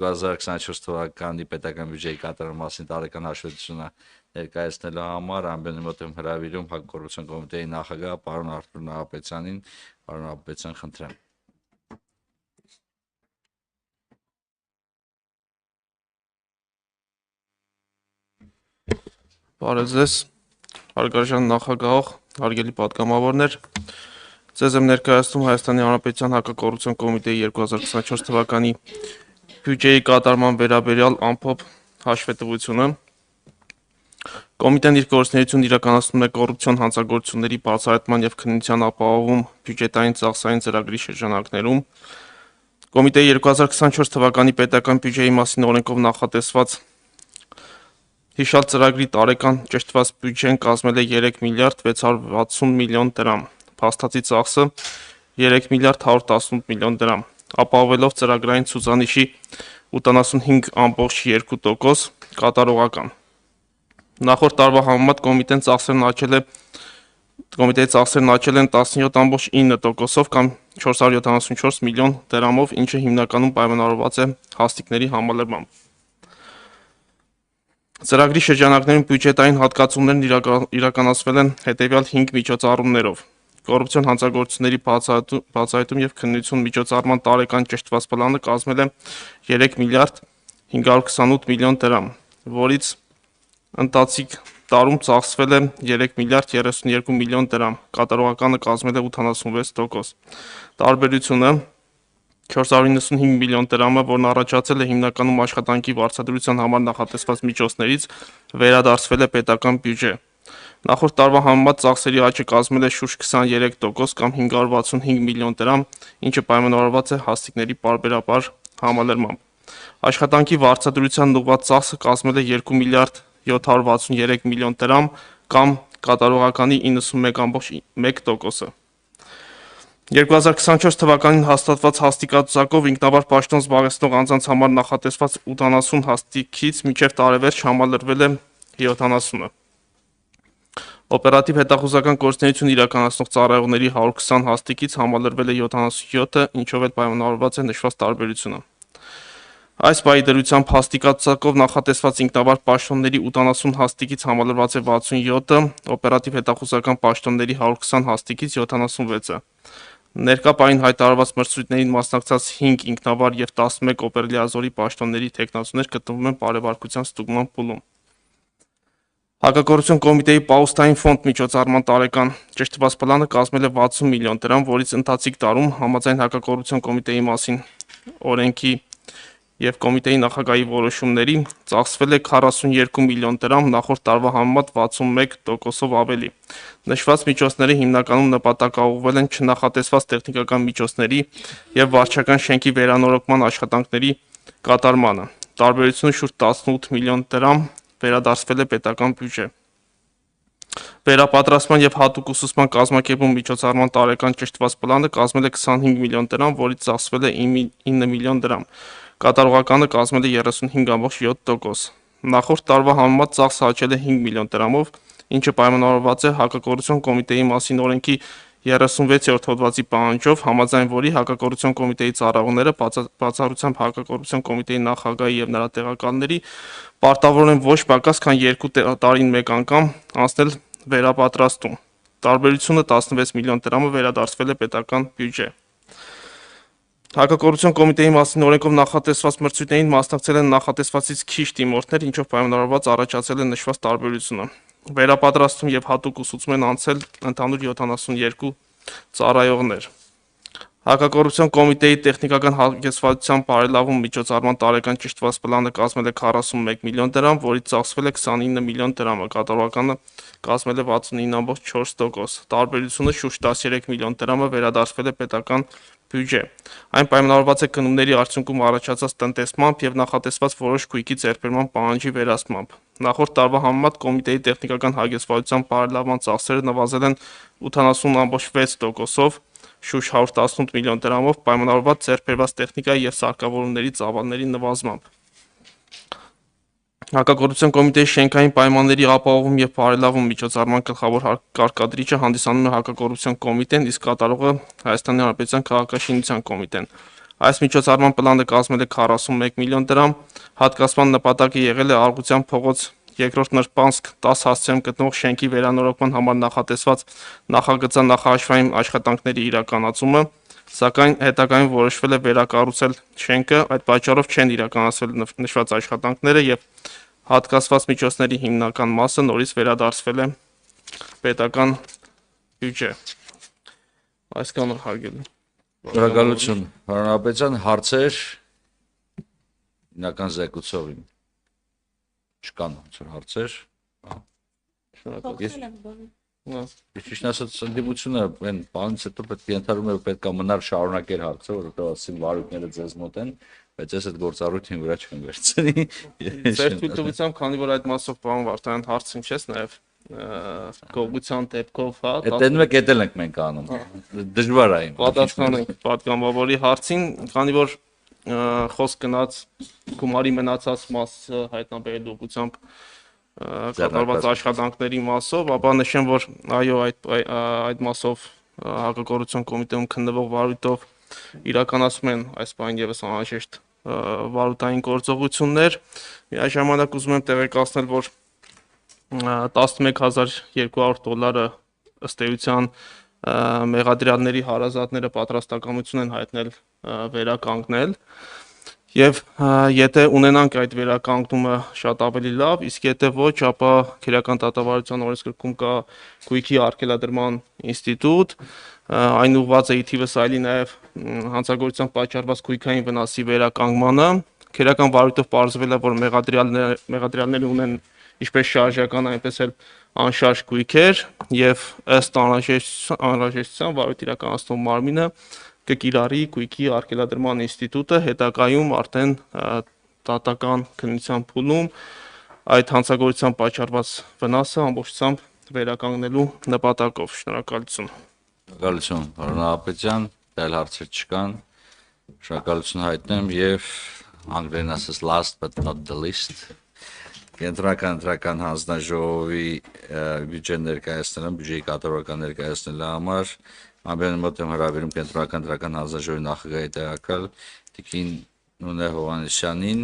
2024 թվականի պետական բյուջեի կատարման մասին տարեկան հաշվետվությունը ներկայացնելու համար ամբիոնի մոտ եմ հրավիրում հակակոռուպցիոն կոմիտեի նախագահ պարոն Արթուր Նահապետյանին, պարոն Նահապետյան, խնդրեմ։ Բարև ձեզ, հարգարժան նախագահող, հարգելի պատգամավորներ, ձեզ եմ ներկայացնում Հայաստանի Հանրապետության հակակոռուպցիոն կոմիտեի 2024 թվականի բյուջեի կատարման վերաբերյալ ամփոփ հաշվետվությունը։ Կոմիտեն իր գործունեությունն իրականացնում է կոռուպցիոն հանցագործությունների բացահայտման և քննության ապահովում բյուջետային ծախսային ծրագրի շրջանակներում։ Կոմիտեի 2024 թվականի պետական բյուջեի մասին օրենքով նախատեսված հիշյալ ծրագրի տարեկան ճշտված բյուջեն կազմել է 3 միլիարդ 660 միլիոն դրամ, փաստացի ծախսը 3 միլիարդ 118 միլիոն դրամ, ապահովելով ծրագրային ցուցանիշի 85.2% կատարողական։ Նախորդ տարվա համեմատ կոմիտեի ծախսերն աճել են 17.9%-ով կամ 474 միլիոն դրամով, ինչը հիմնականում պայմանավորված է հաստիկների համալրմամբ։ Ծրագրի շրջանակներում բյուջետային հատկացումներն իրականացվել են հետևյալ 5 միջոցառումներով. կոռուպցիոն հանցագործությունների բացահայտում և քննություն միջոցառման տարեկան ճշտված պլանը կազմել է 3 միլիարդ 528 միլիոն դրամ, որից ընթացիկ տարում ծախսվել է 3 միլիարդ 32 միլիոն դրամ, կատարողականը կազմել է 86%։ Տարբերությունը 495 միլիոն դրամը, որն առաջացել է հիմնականում աշխատանքի վարձատրության համար նախատեսված միջոցներից, վերադարձվել է պետական բյուջե։ Նախորդ տարվա համեմատ ծախսերի աճը կազմել է շուրջ 23% կամ 565 միլիոն դրամ, ինչը պայմանավորված է հաստիկների պարբերաբար համալրմամբ։ Աշխատանքի վարձատրությանն ուղղված ծախսը կազմել է 2 միլիարդ 763 միլիոն դրամ կամ կատարողականի 91.1%-ը։ 2024 թվականին հաստատված հաստիկացուցակով ինքնավար պաշտոն զբաղեցնող անձանց համար նախատեսված 80 հաստիկից մինչև տարեվերջ համալրվել է 70-ը։ Օպերատիվ հետախուզական գործունեություն իրականացնող ծառայողների 120 հաստիկից համալրվել է 77-ը, ինչով էլ պայմանավորված է նշված տարբերությունը։ Այս պահի դրությամբ հաստիկացուցակով նախատեսված ինքնավար պաշտոնների 80 հաստիկից համալրված է 67-ը, օպերատիվ հետախուզական պաշտոնների 120 հաստիկից 76-ը։ Ներկա պահին հայտարարված մրցույթներին մասնակցած 5 ինքնավար և 11 օպերլիազորի պաշտոնների թեկնածուներ գտնվում են բարեվարկության ստուգման փուլում։ Հակակոռուպցիոն կոմիտեի պահուստային ֆոնդ միջոցառման տարեկան ճշտված պլանը կազմել է 60 միլիոն դրամ, որից ընթացիկ տարում համաձայն հակակոռուպցիոն կոմիտեի մասին օրենքի և կոմիտեի նախագահի որոշումների ծախսվել է 42 միլիոն դրամ, նախորդ տարվա համեմատ 61%-ով ավելի։ Նշված միջոցները հիմնականում նպատակաուղղվել են չնախատեսված տեխնիկական միջոցների և վարչական շենքի վերանորոգման աշխատանքների կատարմանը։ Տարբերությունը շուրջ 18 միլիոն դրամ վերադարձվել է պետական բյուջե։ Վերապատրաստման և հատուկ ուսուցման կազմակերպում միջոցառման տարեկան ճշտված պլանը կազմել է 25 միլիոն դրամ, որից ծախսվել է 9 միլիոն դրամ, կատարողականը կազմել է 35.7%։ Նախորդ տարվա համեմատ ծախսը աճել է 5 միլիոն դրամով, ինչը պայմանավորված է հակակոռուպցիոն կոմիտեի մասին օրենքի 36-րդ հոդվածի պահանջով, համաձայն որի հակակոռուպցիոն կոմիտեի ծառայողները, բացառությամբ հակակոռուպցիոն կոմիտեի նախագահի և նրա տեղակալների, պարտավոր են ոչ պակաս քան 2 տարին մեկ անգամ անցնել վերապատրաստում։ Տարբերությունը 16 միլիոն դրամը վերադարձվել է պետական բյուջե։ Հակակոռուպցիոն կոմիտեի մասին օրենքով նախատեսված մրցույթներին մասնակցել են նախատեսվածից քիչ դիմորդներ, ինչով պայմանավորված առաջացել է նշված տարբերությունը։ Վերապատրաստում և հատուկ ուսուցում են անցել ընդհանուր 72 ծառայողներ։ Հակակոռուպցիոն կոմիտեի տեխնիկական հագեցվածության բարելավում միջոցառման տարեկան ճշտված պլանը կազմել է 41 միլիոն դրամ, որից ծախսվել է 29 միլիոն դրամը, կատարողականը կազմել է 69.4%։ Տարբերությունը շուրջ 13 միլիոն դրամը վերադարձվել է պետական բյուջե։ Այն պայմանավորված է գնումների արդյունքում առաջացած տնտեսմամբ և նախատեսված որոշ գույքի ձեռքբերման պահանջի վերացմամբ։ Նախորդ տարվա համեմատ կոմիտեի տեխնիկական հագեցվածության բարելավման ծախսերը նվազել են 80.6%-ով, շուրջ 118 միլիոն դրամով, պայմանավորված ձեռքբերված տեխնիկայի և սարքավորումների ծավալների նվազմամբ։ Հակակոռուպցիոն կոմիտեի շենքային պայմանների ապահովում և բարելավում միջոցառման գլխավոր կարգադրիչը հանդիսանում է հակակոռուպցիոն կոմիտեն, իսկ կատարողը Հայաստանի Հանրապետության քաղաքաշինության կոմիտեն։ Այս միջոցառման պլանը կազմել է 41 միլիոն դրամ, հատկացման նպատակը եղել է Արգության փողոց երկրորդ նրբանցք 10 հասցեում գտնվող շենքի վերանորոգման համար նախատեսված նախագծան նախահաշվային աշխատանքների իրականացումը, սակայն հետագայում որոշվել է վերակառուցել շենքը, այդ պատճառով չեն իրականացվել նշված աշխատանքները եւ հատկացված միջոցների հիմնական մասը նորից վերադարձվել է պետական բյուջե։ Այսքանը հարգելի։ Շնորհակալություն, պարոն Ապետյան, հարցեր հիմնական զեկուցողին չկան հարցեր։ Ճիշտ ասած, ընդդիմությունը այն բանից հետո պետք է ենթադրում է պետք է մնալ շարունակել հարցը, որովհետեւ ասին վարույթները ձեզ մոտ են, բայց ես այդ գործառույթին վրա չեմ վերցնի։ Ձեր թույլտվությամբ, քանի որ այդ մասով պարոն Վարդանյան հարցին չես նաև գողության դեպքով, հա, Այդտեղ կետել ենք մենք անում։ Դժվար է։ Պատասխանենք պատգամավորի հարցին, քանի որ խոսք գնաց գումարի մնացած մասը հայտնաբերելու ուղղությամբ կատարված աշխատանքների մասով, ապա նշեմ, որ այո, այդ մասով հակագործության կոմիտեում քննվող վարույթով իրականացում են այս բան եւս անհրաժեշտ վարութային գործողություններ։ Միաժամանակ ուզում եմ տեղեկացնել, որ $11,200 ըստ էության մեղադրյալների հարազատները պատրաստակամություն են հայտնել վերականգնել եւ եթե ունենանք այդ վերականգնումը շատ ավելի լավ, իսկ եթե ոչ, ապա քրեական դատավարության օրենսգրքում կա գույքի արգելադրման ինստիտուտ, այն ուղղված է ի թիվս այլի նաեւ հանցագործության պատճառված գույքային վնասի վերականգնմանը։ Քրեական վարույթով պարզվել է, որ մեղադրյալները ունեն ինչպես շարժական, այնպես էլ անշարժ գույքեր եւ ըստ անհրաժեշտության վարույթ իրականացնող մարմինը կկիրառի գույքի արգելադրման ինստիտուտը հետագայում արդեն դատական քննության փուլում այդ հանցագործության պատճառված վնասը ամբողջությամբ վերականգնելու նպատակով։ Շնորհակալություն։ Շնորհակալություն, պարոն Ապետյան, այլ հարցեր չկան։ Շնորհակալություն հայտնեմ եւ անգլերեն ասած last but not the least Կենտրոնական հանձնաժողովի բյուջե ներկայացնելը, բյուջեի կատարողական ներկայացնելու համար ամենայն մոտ եմ հրավիրում Կենտրոնական հանձնաժողովի նախագահի տեղակալ Տիկին Նունե Հովհաննիսյանին